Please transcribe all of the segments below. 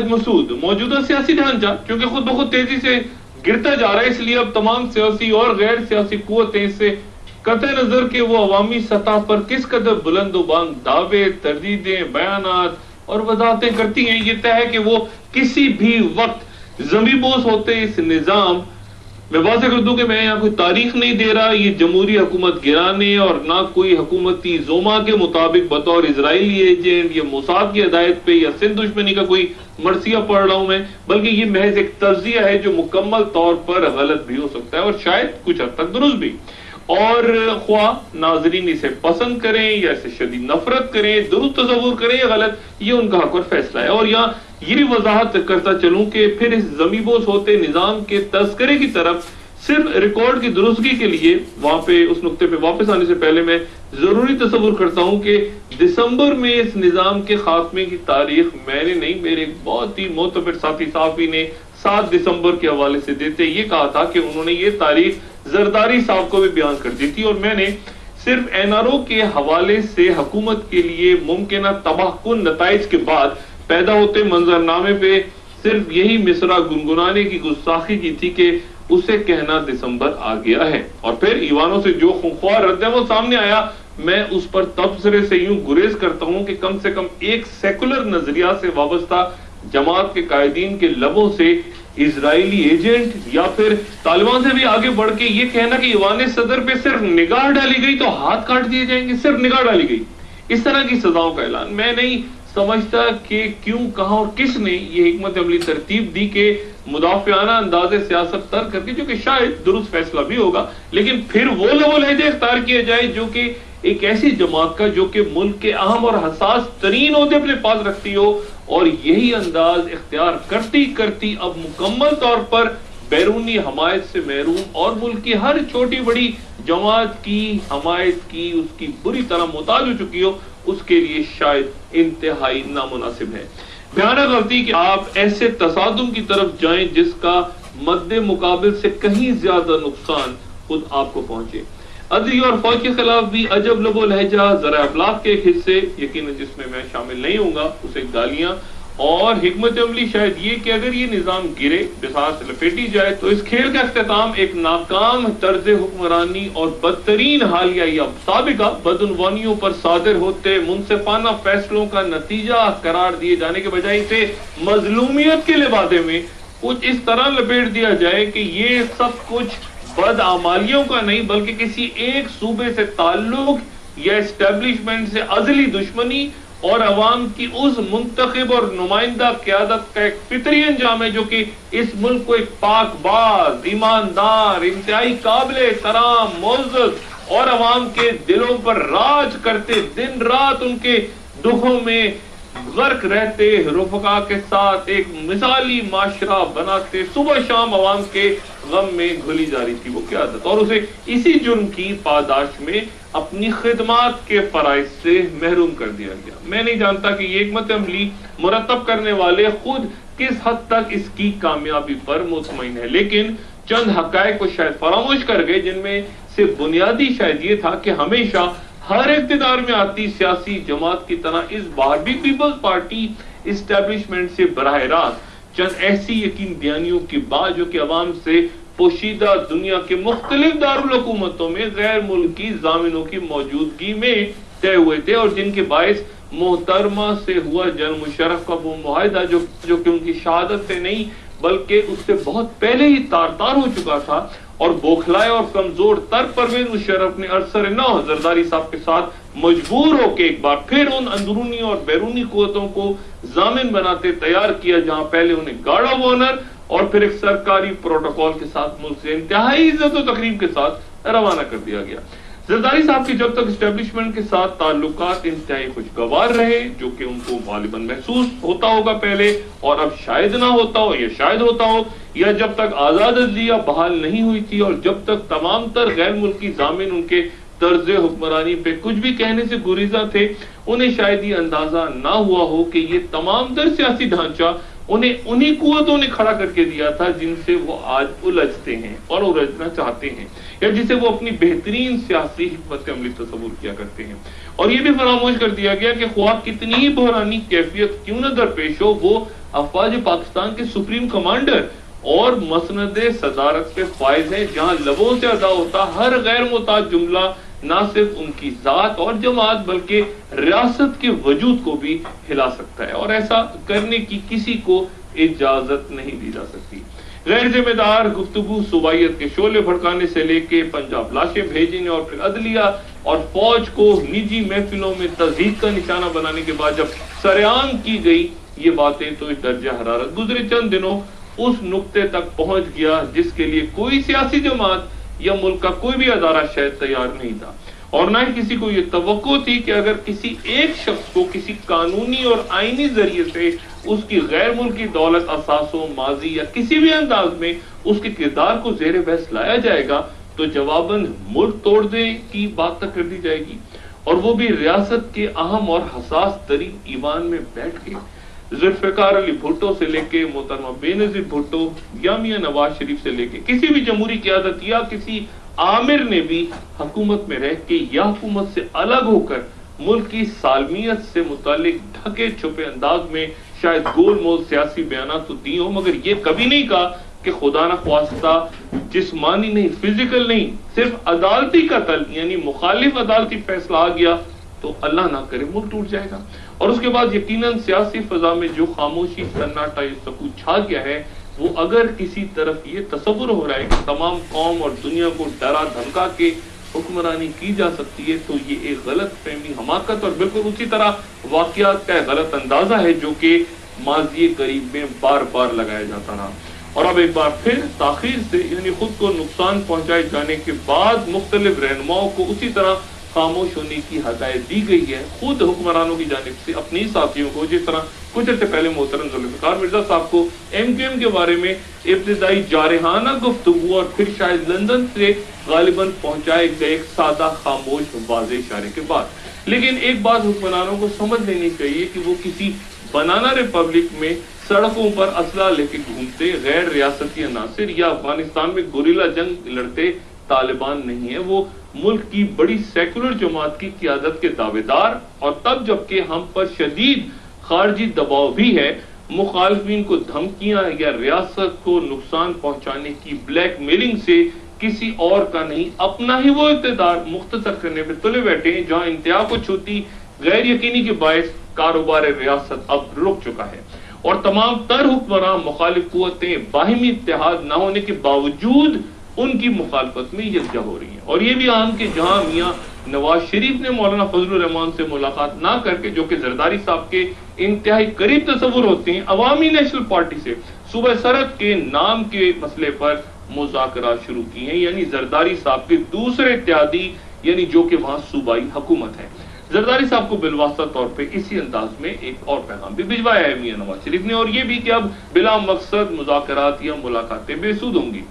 مسعود موجودہ سیاسی ڈھانچہ چونکہ خود بخود تیزی سے گرتا جا رہا ہے، اس لیے اب تمام سیاسی اور غیر سیاسی قوتیں اس سے قطع نظر کہ وہ عوامی سطح پر کس قدر بلند و بانگ دعوے، تردیدیں، بیانات اور وضاحتیں کرتی ہیں، یہ طے ہے کہ وہ کسی بھی وقت زمیں بوس ہوتے اس نظام میں واضح کر دوں کہ میں یہاں کوئی تاریخ نہیں دے رہا، یہ جمہوری حکومت گرانے اور نہ کوئی حکومتی زوما کے مطابق بطور اسرائیلی ایجنٹ یا موساد کی ہدایت پہ یا سندھ دشمنی کا کوئی مرثیہ پڑھ رہا ہوں میں، بلکہ یہ محض ایک تجزیہ ہے جو مکمل طور پر غلط بھی ہو سکتا ہے اور شاید کچھ حد تک درست بھی، اور خواہ ناظرین اسے پسند کریں یا اسے شدید نفرت کریں، درست تصور کریں یا غلط، یہ ان کا حق اور فیصلہ ہے۔ اور یہاں یہ بھی وضاحت کرتا چلوں کہ پھر اس زمیں بوس ہوتے نظام کے تذکرے کی طرف صرف ریکارڈ کی درستگی کے لیے وہاں پہ اس نقطے پہ واپس آنے سے پہلے میں ضروری تصور کرتا ہوں کہ دسمبر میں اس نظام کے خاتمے کی تاریخ میں نے نہیں، میرے بہت ہی معتبر ساتھی صحافی نے 7 دسمبر کے حوالے سے دیتے یہ کہا تھا کہ انہوں نے یہ تاریخ زرداری صاحب کو بھی بیان کر دی تھی، اور میں نے صرف NRO کے حوالے سے حکومت کے لیے ممکنہ تباہ کن نتائج کے بعد پیدا ہوتے منظرنامے پہ صرف یہی مصرع گنگنانے کی گستاخی کی تھی کہ اسے کہنا دسمبر آ گیا ہے، اور پھر ایوانوں سے جو خونخوار رد عمل سامنے آیا میں اس پر تبصرے سے یوں گریز کرتا ہوں کہ کم سے کم ایک سیکولر نظریہ سے وابستہ جماعت کے قائدین کے لبوں سے اسرائیلی ایجنٹ یا پھر طالبان سے بھی آگے بڑھ کے یہ کہنا کہ ایوان صدر پہ صرف نگاہ ڈالی گئی تو ہاتھ کاٹ دیے جائیں گے، صرف نگاہ ڈالی گئی، اس طرح کی سزاؤں کا اعلان، میں نہیں سمجھتا کہ کیوں، کہاں اور کس نے یہ حکمت عملی ترتیب دی کہ مدافعانہ انداز سیاست ترک کر کے، جو کہ شاید درست فیصلہ بھی ہوگا، لیکن پھر وہ لب و لہجہ اختیار کیا جائے جو کہ ایک ایسی جماعت کا جو کہ ملک کے اہم اور حساس ترین عہدے اپنے پاس رکھتی ہو، اور یہی انداز اختیار کرتی کرتی اب مکمل طور پر بیرونی حمایت سے محروم اور ملک کی ہر چھوٹی بڑی جماعت کی حمایت کی اس کی بری طرح محتاج ہو چکی ہو، اس کے لیے شاید انتہائی نامناسب ہے۔ بھیانک غلطی کہ آپ ایسے تصادم کی طرف جائیں جس کا مد مقابل سے کہیں زیادہ نقصان خود آپ کو پہنچے۔ عدلی اور فوج کے خلاف بھی عجب لب و لہجہ، ذرائع ابلاغ کے ایک حصے یقیناً جس میں میں شامل نہیں ہوں گا، اسے گالیاں، اور حکمت عملی شاید یہ کہ اگر یہ نظام گرے، بساط لپیٹی جائے، تو اس کھیل کا اختتام ایک ناکام طرز حکمرانی اور بدترین حالیہ یا سابقہ بدعنوانیوں پر صادر ہوتے منصفانہ فیصلوں کا نتیجہ قرار دیے جانے کے بجائے اسے مظلومیت کے لبادے میں کچھ اس طرح لپیٹ دیا جائے کہ یہ سب کچھ بدعمالیوں کا نہیں بلکہ کسی ایک صوبے سے تعلق یا اسٹیبلشمنٹ سے ازلی دشمنی اور عوام کی اس منتخب اور نمائندہ قیادت کا ایک فطری انجام ہے جو کہ اس ملک کو ایک پاک باز، ایماندار، انتہائی قابل احترام، معزز اور عوام کے دلوں پر راج کرتے، دن رات ان کے دکھوں میں غرق رہتے رفقا کے ساتھ ایک مثالی معاشرہ بناتے، صبح شام عوام کے غم میں گھلی جا رہی تھی وہ قیادت، اور اسے اسی جرم کی پاداش میں اپنی خدمات کے فرائض سے محروم کر دیا گیا۔ میں نہیں جانتا کہ یہ حکمت عملی مرتب کرنے والے خود کس حد تک اس کی کامیابی پر مطمئن ہے، لیکن چند حقائق کو شاید فراموش کر گئے جن میں سے بنیادی شاید یہ تھا کہ ہمیشہ ہر اقتدار میں آتی سیاسی جماعت کی طرح اس بار بھی پیپلز پارٹی اسٹیبلشمنٹ سے براہ راست چند ایسی یقین دہانیوں کی بات جو کہ عوام سے پوشیدہ دنیا کے مختلف دارالحکومتوں میں غیر ملکی ضامنوں کی موجودگی میں طے ہوئے تھے، اور جن کے باعث محترمہ سے ہوا جنرل مشرف کا وہ معاہدہ جو کہ ان کی شہادت سے نہیں بلکہ اس سے بہت پہلے ہی تار تار ہو چکا تھا، اور بوکھلائے اور کمزور تر پرویز مشرف نے ارسر نو زرداری صاحب کے ساتھ مجبور ہو کے ایک بار پھر ان اندرونی اور بیرونی قوتوں کو ضامن بناتے تیار کیا جہاں پہلے انہیں گارڈ آف آنر اور پھر ایک سرکاری پروٹوکول کے ساتھ ملک سے انتہائی عزت و تقریب کے ساتھ روانہ کر دیا گیا۔ زرداری صاحب کی جب تک اسٹیبلشمنٹ کے ساتھ تعلقات انتہائی خوشگوار رہے، جو کہ ان کو غالباً محسوس ہوتا ہوگا پہلے اور اب شاید نہ ہوتا ہو یا شاید ہوتا ہو، یا جب تک آزاد عدلیہ بحال نہیں ہوئی تھی اور جب تک تمام تر غیر ملکی ضامن ان کے طرز حکمرانی پہ کچھ بھی کہنے سے گریزاں تھے، انہیں شاید یہ اندازہ نہ ہوا ہو کہ یہ تمام تر سیاسی ڈھانچہ انہیں انہی قوتوں نے کھڑا کر کے دیا تھا جن سے وہ آج الجھتے ہیں اور الجھنا چاہتے ہیں، یا جسے وہ اپنی بہترین سیاسی حکمت عملی تصور کیا کرتے ہیں۔ اور یہ بھی فراموش کر دیا گیا کہ خواہ کتنی ہی بحرانی کیفیت کیوں نہ درپیش ہو، وہ افواج پاکستان کے سپریم کمانڈر اور مسند صدارت پہ فائز ہیں، جہاں لبوں سے ادا ہوتا ہر غیر محتاط جملہ نہ صرف ان کی ذات اور جماعت بلکہ ریاست کے وجود کو بھی ہلا سکتا ہے، اور ایسا کرنے کی کسی کو اجازت نہیں دی جا سکتی۔ غیر ذمہ دار گفتگو صوبائیت کے شعلے بھڑکانے سے لے کے پنجاب لاشیں بھیجنے اور پھر عدلیہ اور فوج کو نجی محفلوں میں تضحیک کا نشانہ بنانے کے بعد جب سرعام کی گئی یہ باتیں، تو اس درجہ حرارت گزرے چند دنوں اس نقطے تک پہنچ گیا جس کے لیے کوئی سیاسی جماعت یا ملک کا کوئی بھی ادارہ شاید تیار نہیں تھا، اور نہ ہی کسی کو یہ توقع تھی کہ اگر کسی ایک شخص کو کسی قانونی اور آئینی ذریعے سے اس کی غیر ملکی دولت، اثاثوں، ماضی یا کسی بھی انداز میں اس کے کردار کو زیر بحث لایا جائے گا تو جواباً ملک توڑ دے کی بات تک کر دی جائے گی، اور وہ بھی ریاست کے اہم اور حساس ترین ایوان میں بیٹھ کے۔ ذوالفقار علی بھٹو سے لے کے محترمہ بینظیر بھٹو یا میاں نواز شریف سے لے کے کسی بھی جمہوری قیادت یا کسی عامر نے بھی حکومت میں رہ کے یا حکومت سے الگ ہو کر ملک کی سالمیت سے متعلق ڈھکے چھپے انداز میں شاید گول مول سیاسی بیانات تو دی ہوں، مگر یہ کبھی نہیں کہا کہ خدا نہ خواستہ جسمانی نہیں، فزیکل نہیں، صرف عدالتی قتل یعنی مخالف عدالتی فیصلہ آ گیا تو اللہ نہ کرے ملک ٹوٹ جائے گا۔ اور اس کے بعد یقیناً سیاسی فضا میں جو خاموشی، سناٹا، یہ سکوت چھا گیا ہے، وہ اگر کسی طرف یہ تصور ہو رہا ہے کہ تمام قوم اور دنیا کو ڈرا دھمکا کے حکمرانی کی جا سکتی ہے، تو یہ ایک غلط فہمی، حماقت اور بالکل اسی طرح واقعات کا غلط اندازہ ہے جو کہ ماضی قریب میں بار بار لگایا جاتا رہا۔ اور اب ایک بار پھر تاخیر سے یعنی خود کو نقصان پہنچائے جانے کے بعد مختلف رہنماؤں کو اسی طرح خاموش ہونے کی ہدایت دی گئی ہے، خود حکمرانوں کی جانب سے اپنی ساتھیوں کو، جس طرح کچھ عرصے پہلے محترم ذوالفقار مرزا صاحب کو ایم کیو ایم کے بارے میں ابتدائی جارحانہ گفتگو اور پھر شاید لندن سے غالباً پہنچائے گئے ایک سادہ خاموش واضح اشارے کے بعد۔ لیکن ایک بات حکمرانوں کو سمجھ لینی چاہیے کہ وہ کسی بنانا ریپبلک میں سڑکوں پر اسلحہ لے کے گھومتے غیر ریاستی عناصر یا افغانستان میں گوریلا جنگ لڑتے طالبان نہیں ہے، وہ ملک کی بڑی سیکولر جماعت کی قیادت کے دعوے دار، اور تب جبکہ ہم پر شدید خارجی دباؤ بھی ہے، مخالفین کو دھمکیاں یا ریاست کو نقصان پہنچانے کی بلیک میلنگ سے کسی اور کا نہیں، اپنا ہی وہ اقتدار مختصر کرنے پہ تلے بیٹھے ہیں، جہاں انتہا کو چھوتی غیر یقینی کے باعث کاروبار ریاست اب رک چکا ہے، اور تمام تر حکمران مخالف قوتیں باہمی اتحاد نہ ہونے کے باوجود ان کی مخالفت میں یکجا ہو رہی ہیں۔ اور یہ بھی عام کہ جہاں میاں نواز شریف نے مولانا فضل الرحمان سے ملاقات نہ کر کے، جو کہ زرداری صاحب کے انتہائی قریب تصور ہوتے ہیں، عوامی نیشنل پارٹی سے صوبہ سرحد کے نام کے مسئلے پر مذاکرات شروع کی ہیں، یعنی زرداری صاحب کے دوسرے اتحادی، یعنی جو کہ وہاں صوبائی حکومت ہے۔ زرداری صاحب کو بالواسطہ طور پہ اسی انداز میں ایک اور پیغام بھی بھجوایا ہے میاں نواز شریف نے، اور یہ بھی کہ اب بلا مقصد مذاکرات یا ملاقاتیں بے سود ہوں گی۔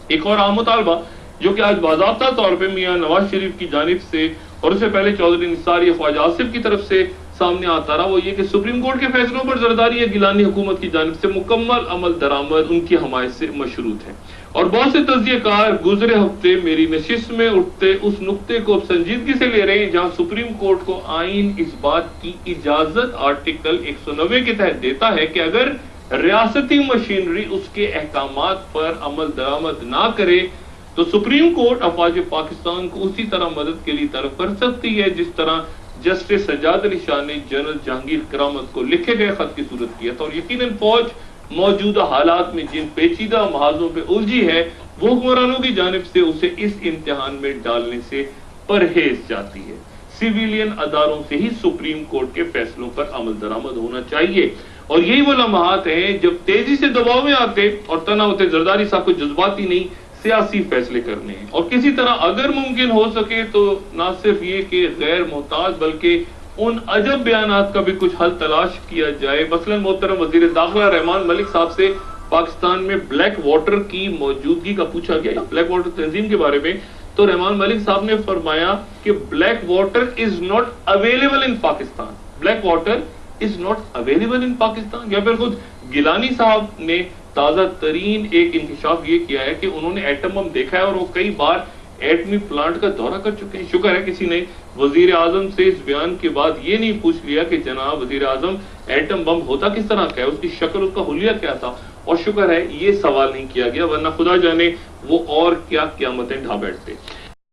ایک اور عام مطالبہ جو کہ آج باضابطہ طور پہ میاں نواز شریف کی جانب سے اور اس سے پہلے چودھری نثار یا خواجہ آصف کی طرف سے سامنے آتا رہا، وہ یہ کہ سپریم کورٹ کے فیصلوں پر زرداری یا گیلانی حکومت کی جانب سے مکمل عمل درآمد ان کی حمایت سے مشروط ہے۔ اور بہت سے تجزیہ کار گزرے ہفتے میری نشست میں اٹھتے اس نقطے کو اب سنجیدگی سے لے رہے ہیں جہاں سپریم کورٹ کو آئین اس بات کی اجازت آرٹیکل 190 کے تحت دیتا ہے کہ اگر ریاستی مشینری اس کے احکامات پر عمل درآمد نہ کرے تو سپریم کورٹ افواج پاکستان کو اسی طرح مدد کے لیے طلب کر سکتی ہے جس طرح جسٹس سجاد علی شاہ نے جنرل جہانگیر کرامت کو لکھے گئے خط کی صورت کیا تھا۔ اور یقیناً فوج موجودہ حالات میں جن پیچیدہ محاذوں پہ الجھی ہے وہ حکمرانوں کی جانب سے اسے اس امتحان میں ڈالنے سے پرہیز جاتی ہے۔ سویلین اداروں سے ہی سپریم کورٹ کے فیصلوں پر عمل درآمد ہونا چاہیے، اور یہی وہ لمحات ہیں جب تیزی سے دباؤ میں آتے اور تنہا ہوتے زرداری صاحب کو جذباتی نہیں سیاسی فیصلے کرنے ہیں، اور کسی طرح اگر ممکن ہو سکے تو نہ صرف یہ کہ غیر محتاج بلکہ ان عجب بیانات کا بھی کچھ حل تلاش کیا جائے۔ مثلا محترم وزیر داخلہ رحمان ملک صاحب سے پاکستان میں بلیک واٹر کی موجودگی کا پوچھا گیا، بلیک واٹر تنظیم کے بارے میں، تو رحمان ملک صاحب نے فرمایا کہ black water is not available in Pakistan, black water is not available in Pakistan. یا پھر خود گیلانی صاحب نے تازہ ترین ایک انکشاف یہ کیا ہے کہ انہوں نے ایٹم بم دیکھا ہے اور وہ کئی بار ایٹمی پلانٹ کا دورہ کر چکے ہیں. شکر ہے کسی نے وزیر اعظم سے اس بیان کے بعد یہ نہیں پوچھ لیا کہ جناب وزیر اعظم ایٹم بم ہوتا کس طرح کا ہے, اس کی شکل, اس کا حلیہ کیا تھا, اور شکر ہے یہ سوال نہیں کیا گیا, ورنہ خدا جانے وہ اور کیا قیامتیں ڈھا بیٹھتے.